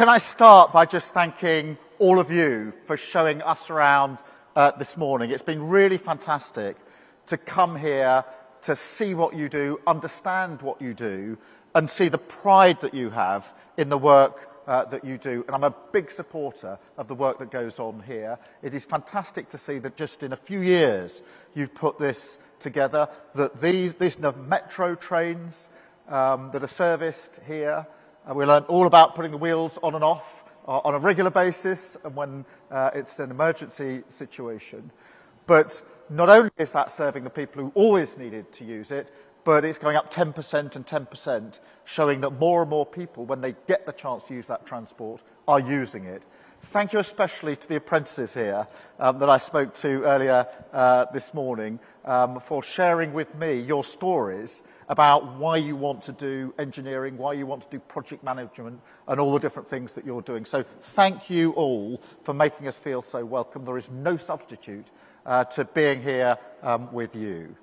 Can I start by just thanking all of you for showing us around this morning. It's been really fantastic to come here, to see what you do, understand what you do, and see the pride that you have in the work that you do. And I'm a big supporter of the work that goes on here. It is fantastic to see that just in a few years you've put this together, that these metro trains that are serviced here, we learned all about putting the wheels on and off on a regular basis and when it's an emergency situation. But not only is that serving the people who always needed to use it, but it's going up 10% and 10%, showing that more and more people, when they get the chance to use that transport, are using it. Thank you especially to the apprentices here that I spoke to earlier this morning for sharing with me your stories about why you want to do engineering, why you want to do project management, and all the different things that you're doing. So thank you all for making us feel so welcome. There is no substitute to being here with you.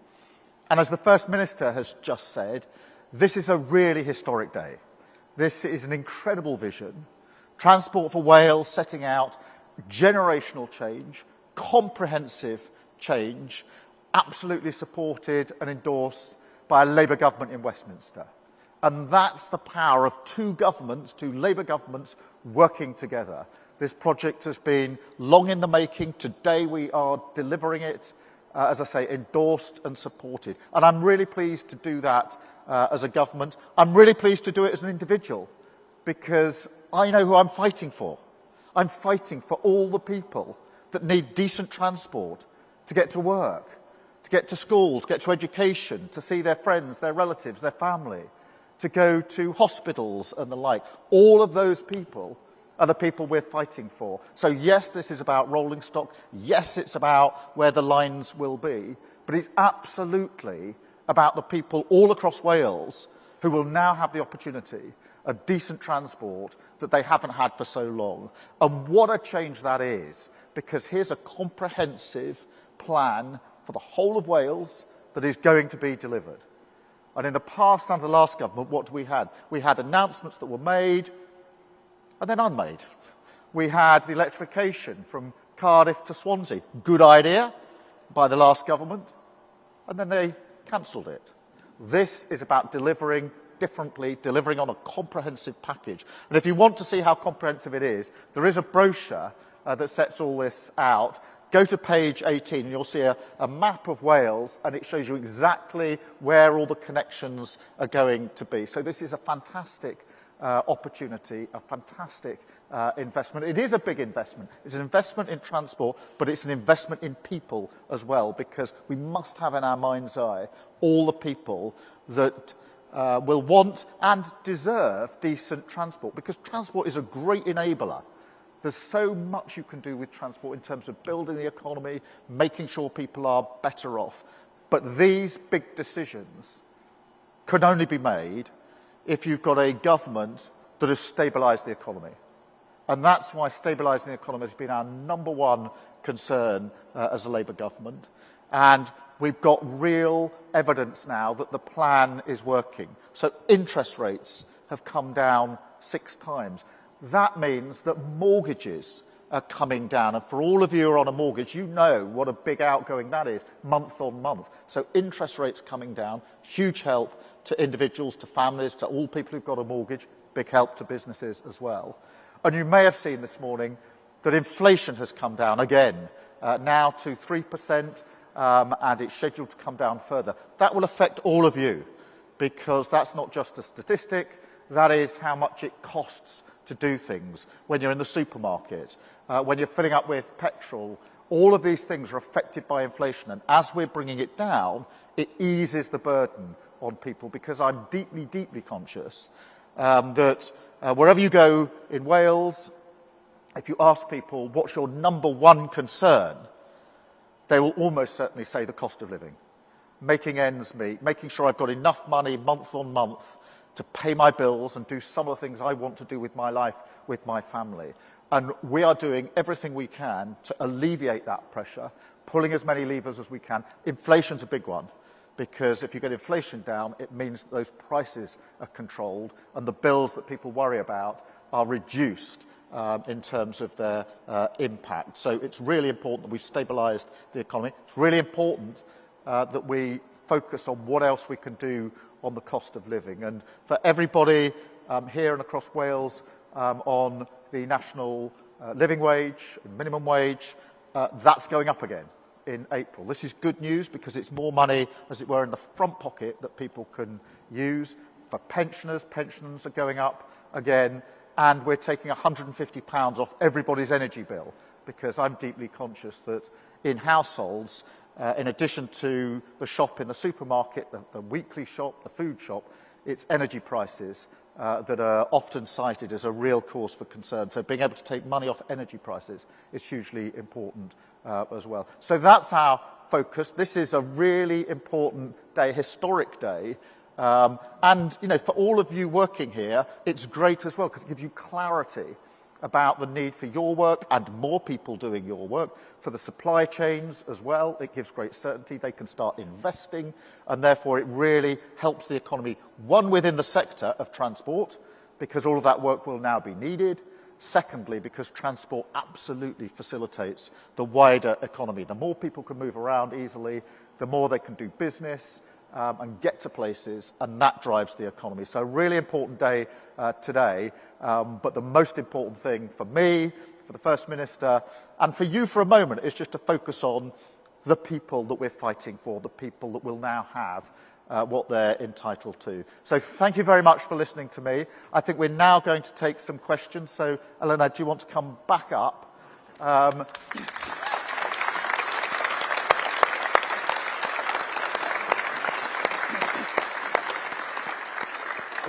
And as the First Minister has just said, this is a really historic day. This is an incredible vision. Transport for Wales setting out generational change, comprehensive change, absolutely supported and endorsed by a Labour government in Westminster. And that's the power of two Labour governments working together. This project has been long in the making. Today we are delivering it, as I say, endorsed and supported. And I'm really pleased to do that as a government. I'm really pleased to do it as an individual, because I know who I'm fighting for. I'm fighting for all the people that need decent transport to get to work, to get to school, to get to education, to see their friends, their relatives, their family, to go to hospitals and the like. All of those people are the people we're fighting for. So yes, this is about rolling stock. Yes, it's about where the lines will be. But it's absolutely about the people all across Wales who will now have the opportunity of decent transport that they haven't had for so long. And what a change that is, because here's a comprehensive plan for the whole of Wales that is going to be delivered. And in the past, under the last government, what we had? We had announcements that were made and then unmade. We had the electrification from Cardiff to Swansea. Good idea by the last government, and then they cancelled it. This is about delivering differently, delivering on a comprehensive package. And if you want to see how comprehensive it is, there is a brochure that sets all this out. Go to page 18 and you'll see a map of Wales, and it shows you exactly where all the connections are going to be. So this is a fantastic opportunity, a fantastic investment. It is a big investment. It's an investment in transport, but it's an investment in people as well, because we must have in our mind's eye all the people that will want and deserve decent transport, because transport is a great enabler. There's so much you can do with transport in terms of building the economy, making sure people are better off. But these big decisions can only be made if you've got a government that has stabilised the economy. And that's why stabilising the economy has been our number one concern as a Labour government. And we've got real evidence now that the plan is working. So interest rates have come down 6 times. That means that mortgages are coming down. And for all of you who are on a mortgage, you know what a big outgoing that is, month on month. So interest rates coming down, huge help to individuals, to families, to all people who've got a mortgage, big help to businesses as well. And you may have seen this morning that inflation has come down again, now to 3%, and it's scheduled to come down further. That will affect all of you, because that's not just a statistic, that is how much it costs to do things. When you're in the supermarket, when you're filling up with petrol, all of these things are affected by inflation. And as we're bringing it down, it eases the burden on people, because I'm deeply, deeply conscious that wherever you go in Wales, if you ask people what's your number one concern, they will almost certainly say the cost of living. Making ends meet, making sure I've got enough money month on month to pay my bills and do some of the things I want to do with my life, with my family. And we are doing everything we can to alleviate that pressure, pulling as many levers as we can. Inflation's a big one, because if you get inflation down, it means that those prices are controlled, and the bills that people worry about are reduced in terms of their impact. So it's really important that we've stabilised the economy. It's really important that we focus on what else we can do on the cost of living. And for everybody here and across Wales on the national living wage, minimum wage, that's going up again in April. This is good news because it's more money, as it were, in the front pocket that people can use. For pensioners, pensions are going up again, and we're taking £150 off everybody's energy bill, because I'm deeply conscious that in households, in addition to the shop in the supermarket, the weekly shop, the food shop, it's energy prices that are often cited as a real cause for concern. So being able to take money off energy prices is hugely important as well. So that's our focus. This is a really important day, historic day. And, you know, for all of you working here, it's great as well because it gives you clarity about the need for your work and more people doing your work. For the supply chains as well, it gives great certainty. They can start investing, and therefore it really helps the economy, one, within the sector of transport, because all of that work will now be needed. Secondly, because transport absolutely facilitates the wider economy. The more people can move around easily, the more they can do business and get to places, and that drives the economy. So a really important day today, but the most important thing for me, for the First Minister, and for you for a moment, is just to focus on the people that we're fighting for, the people that will now have what they're entitled to. So thank you very much for listening to me. I think we're now going to take some questions. So, Eleanor, do you want to come back up?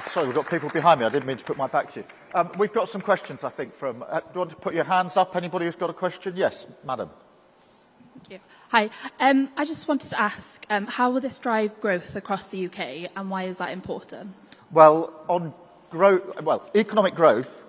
Sorry, we've got people behind me. I didn't mean to put my back to you. We've got some questions, I think, from... do you want to put your hands up? Anybody who's got a question? Yes, madam. Thank you. Hi. I just wanted to ask, how will this drive growth across the UK, and why is that important? Well, economic growth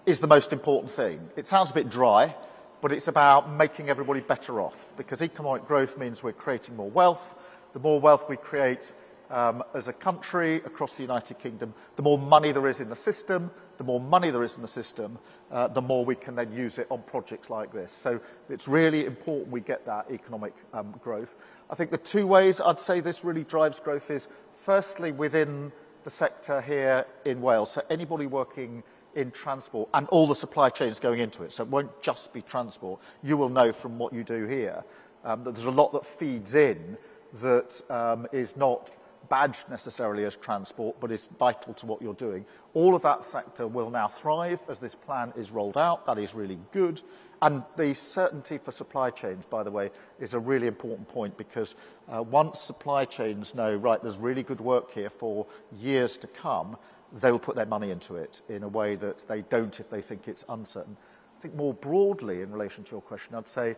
is the most important thing. It sounds a bit dry, but it's about making everybody better off, because economic growth means we're creating more wealth. The more wealth we create as a country across the United Kingdom, the more money there is in the system. The more money there is in the system, the more we can then use it on projects like this. So it's really important we get that economic growth. I think the two ways I'd say this really drives growth is, firstly, within the sector here in Wales. So anybody working in transport and all the supply chains going into it. So it won't just be transport. You will know from what you do here that there's a lot that feeds in that is not badged necessarily as transport, but is vital to what you're doing. All of that sector will now thrive as this plan is rolled out. That is really good. And the certainty for supply chains, by the way, is a really important point, because once supply chains know, right, there's really good work here for years to come, they will put their money into it in a way that they don't if they think it's uncertain. I think more broadly, in relation to your question, I'd say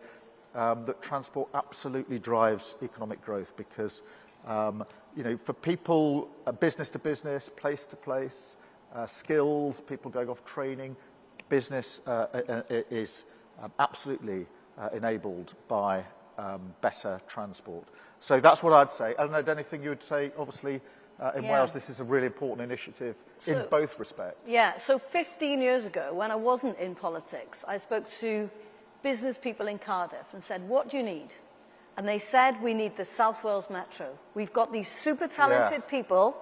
that transport absolutely drives economic growth, because you know, for people, business to business, place to place, skills, people going off training, business is absolutely enabled by better transport. So that's what I'd say. I don't know, anything you would say? Obviously, in Wales, this is a really important initiative in both respects. Yeah, so 15 years ago, when I wasn't in politics, I spoke to business people in Cardiff and said, what do you need? And they said, we need the South Wales Metro. We've got these super talented people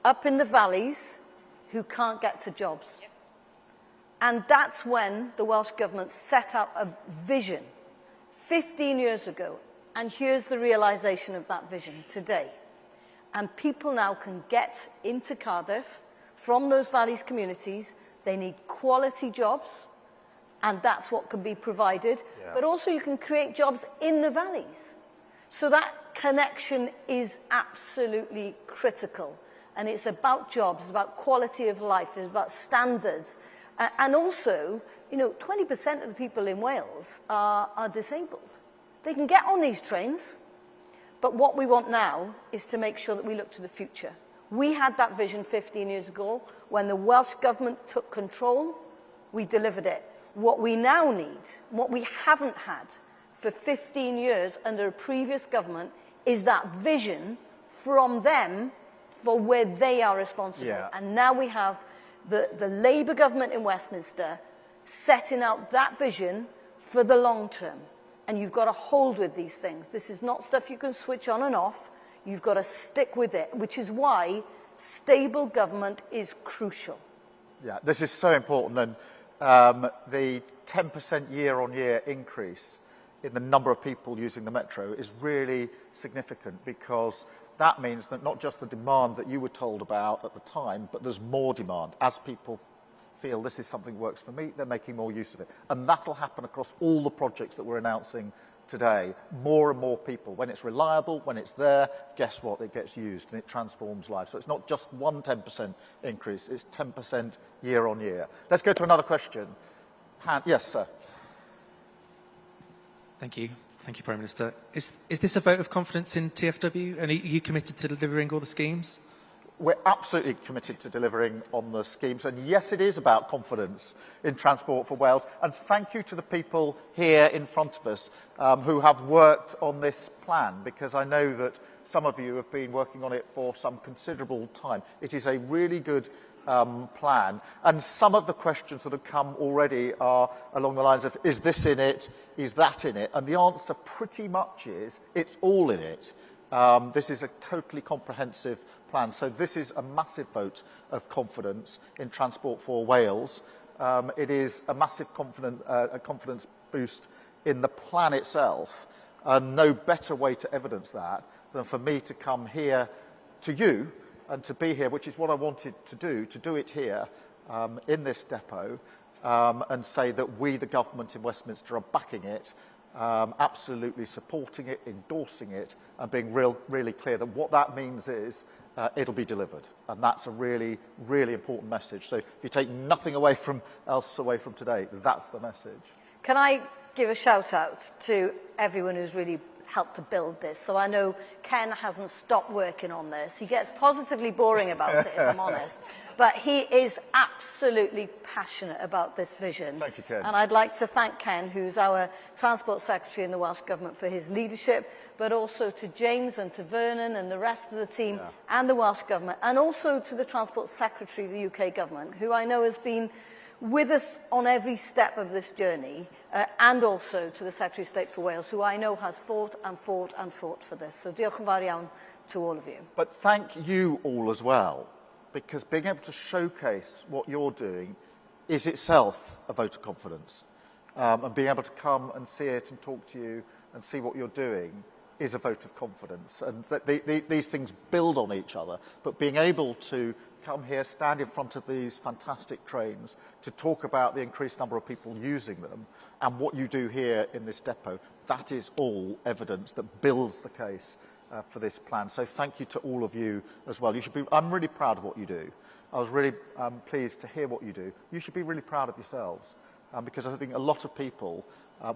up in the valleys who can't get to jobs. Yep. And that's when the Welsh Government set out a vision 15 years ago. And here's the realisation of that vision today. And people now can get into Cardiff from those valleys communities. They need quality jobs. And that's what can be provided. Yeah. But also you can create jobs in the valleys. So that connection is absolutely critical. And it's about jobs, it's about quality of life, it's about standards. And also, you know, 20% of the people in Wales are disabled. They can get on these trains. But what we want now is to make sure that we look to the future. We had that vision 15 years ago. When the Welsh Government took control, we delivered it. What we now need, what we haven't had for 15 years under a previous government, is that vision from them for where they are responsible. Yeah. And now we have the Labour government in Westminster setting out that vision for the long term. And you've got to hold with these things. This is not stuff you can switch on and off. You've got to stick with it, which is why stable government is crucial. Yeah, this is so important. And the 10% year-on-year increase in the number of people using the metro is really significant, because that means that not just the demand that you were told about at the time, but there's more demand. As people feel this is something that works for me, they're making more use of it. And that'll happen across all the projects that we're announcing today. More and more people, when it's reliable, when it's there, guess what? It gets used and it transforms lives. So it's not just one 10% increase, it's 10% year on year. Let's go to another question. Yes, sir. Thank you. Thank you, Prime Minister. Is this a vote of confidence in TFW, and are you committed to delivering all the schemes? We're absolutely committed to delivering on the schemes, and yes, it is about confidence in Transport for Wales. And thank you to the people here in front of us who have worked on this plan, because I know that some of you have been working on it for some considerable time. It is a really good plan, and some of the questions that have come already are along the lines of, is this in it, is that in it? And the answer pretty much is, it's all in it. This is a totally comprehensive plan. So this is a massive vote of confidence in Transport for Wales. It is a massive confidence boost in the plan itself. And no better way to evidence that than for me to come here to you and to be here, which is what I wanted to do it here in this depot, and say that we, the government in Westminster, are backing it, absolutely supporting it, endorsing it, and being really clear that what that means is it'll be delivered. And that's a really, really important message. So if you take nothing away from today, that's the message. Can I give a shout out to everyone who's really helped to build this? So I know Ken hasn't stopped working on this. He gets positively boring about it, if I'm honest. But he is absolutely passionate about this vision. Thank you, Ken. And I'd like to thank Ken, who's our Transport Secretary in the Welsh Government, for his leadership, but also to James and to Vernon and the rest of the team and the Welsh Government, and also to the Transport Secretary of the UK Government, who I know has been with us on every step of this journey, and also to the Secretary of State for Wales, who I know has fought and fought and fought for this. So diolch yn fawr iawn to all of you. But thank you all as well, because being able to showcase what you're doing is itself a vote of confidence. And being able to come and see it and talk to you and see what you're doing is a vote of confidence. And these things build on each other, but being able to come here, stand in front of these fantastic trains to talk about the increased number of people using them and what you do here in this depot, that is all evidence that builds the case for this plan. So thank you to all of you as well. I'm really proud of what you do. I was really pleased to hear what you do. You should be really proud of yourselves, because I think a lot of people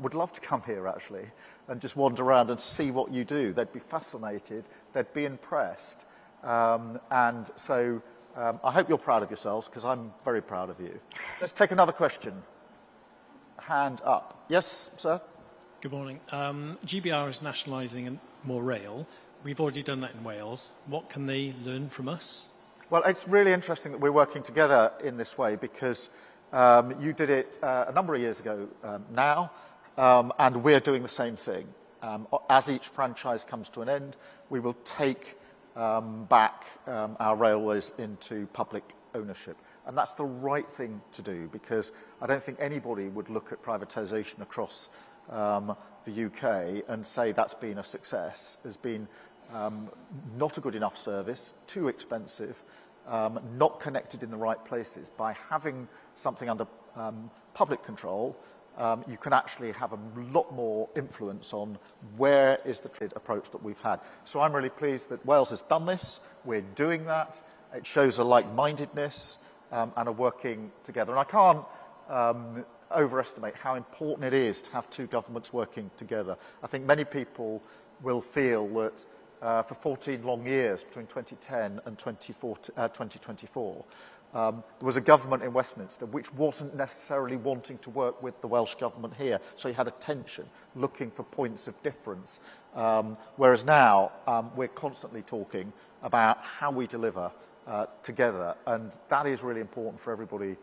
would love to come here actually and just wander around and see what you do. They'd be fascinated, they'd be impressed. And so I hope you're proud of yourselves, because I'm very proud of you. Let's take another question. Hand up. Yes, sir? Good morning. GBR is nationalising and more rail. We've already done that in Wales. What can they learn from us? Well, it's really interesting that we're working together in this way, because you did it a number of years ago now, and we're doing the same thing. As each franchise comes to an end, we will take back our railways into public ownership. And that's the right thing to do, because I don't think anybody would look at privatisation across the UK and say that's been a success. There's been not a good enough service, too expensive, not connected in the right places. By having something under public control, you can actually have a lot more influence on where is the trade approach that we've had. So I'm really pleased that Wales has done this. We're doing that. It shows a like-mindedness and a working together. And I can't overestimate how important it is to have two governments working together. I think many people will feel that for 14 long years, between 2010 and 2024, there was a government in Westminster which wasn't necessarily wanting to work with the Welsh government here. So you had a tension, looking for points of difference. Whereas now, we're constantly talking about how we deliver together. And that is really important for everybody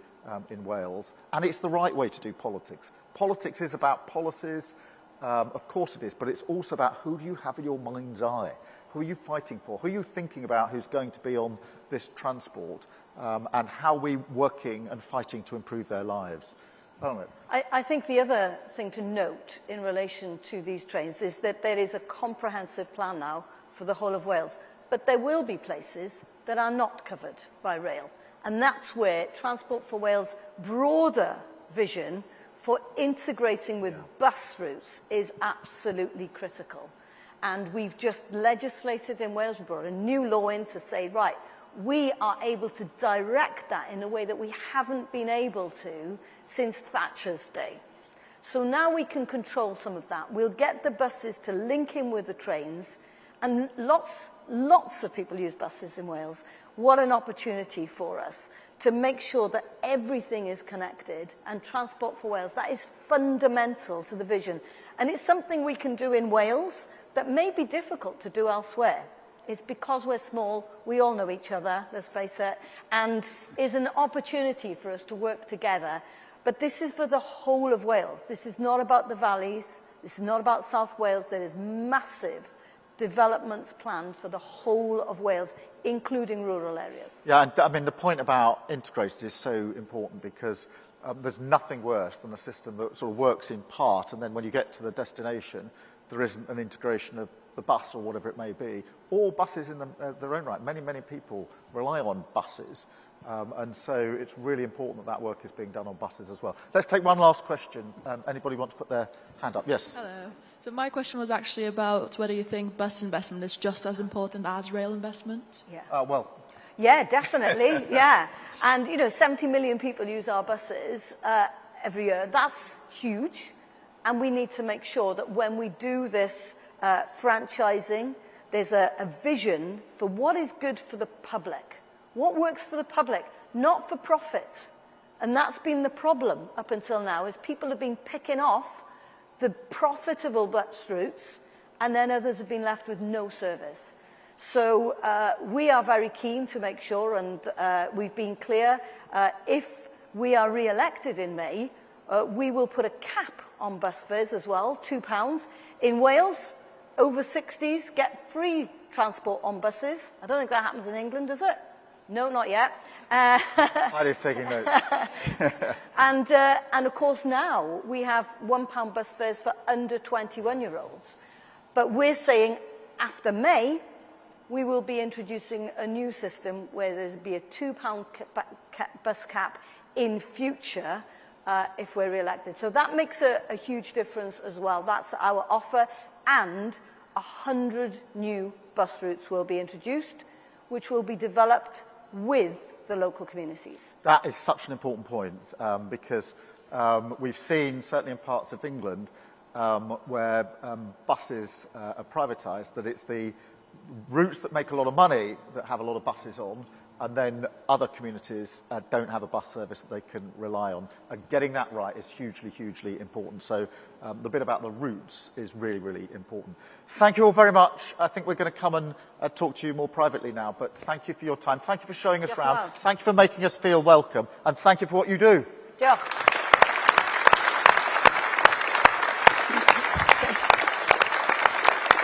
in Wales. And it's the right way to do politics. Politics is about policies, of course it is, but it's also about who do you have in your mind's eye? Who are you fighting for? Who are you thinking about who's going to be on this transport? And how are we working and fighting to improve their lives? I think the other thing to note in relation to these trains is that there is a comprehensive plan now for the whole of Wales. But there will be places that are not covered by rail. And that's where Transport for Wales' broader vision for integrating with bus routes is absolutely critical. And we've just legislated in Wales, we brought a new law in to say, right, we are able to direct that in a way that we haven't been able to since Thatcher's day. So now we can control some of that. We'll get the buses to link in with the trains, and lots of people use buses in Wales. What an opportunity for us to make sure that everything is connected, and Transport for Wales, that is fundamental to the vision. And it's something we can do in Wales that may be difficult to do elsewhere. It's because we're small, we all know each other, let's face it, and is an opportunity for us to work together. But this is for the whole of Wales. This is not about the valleys, this is not about South Wales. There is massive developments planned for the whole of Wales, including rural areas. Yeah, and I mean, the point about integrated is so important because there's nothing worse than a system that sort of works in part, and then when you get to the destination, there isn't an integration of the bus or whatever it may be, or buses in their own right. Many, many people rely on buses, and so it's really important that that work is being done on buses as well. Let's take one last question. Anybody want to put their hand up? Yes. Hello. So my question was actually about whether you think bus investment is just as important as rail investment. Yeah. Well. Yeah, definitely. Yeah. And, you know, 70 million people use our buses every year. That's huge. And we need to make sure that when we do this franchising, there's a vision for what is good for the public. What works for the public, not for profit. And that's been the problem up until now, is people have been picking off the profitable bus routes, and then others have been left with no service. So we are very keen to make sure, and we've been clear, if we are re-elected in May, we will put a cap on bus fares as well, £2. In Wales, over 60s get free transport on buses. I don't think that happens in England, does it? No, not yet. Heidi's taking notes. And of course now we have £1 bus fares for under 21-year-olds. But we're saying after May, we will be introducing a new system where there'll be a £2 bus cap in future if we're re-elected. So that makes a huge difference as well. That's our offer. And 100 new bus routes will be introduced, which will be developed with the local communities. That is such an important point because we've seen, certainly in parts of England, where buses are privatised, that it's the routes that make a lot of money that have a lot of buses on, and then other communities don't have a bus service that they can rely on. And getting that right is hugely, hugely important. So the bit about the routes is really, really important. Thank you all very much. I think we're going to come and talk to you more privately now, but thank you for your time. Thank you for showing us around. Thank you for making us feel welcome, and thank you for what you do. Yeah.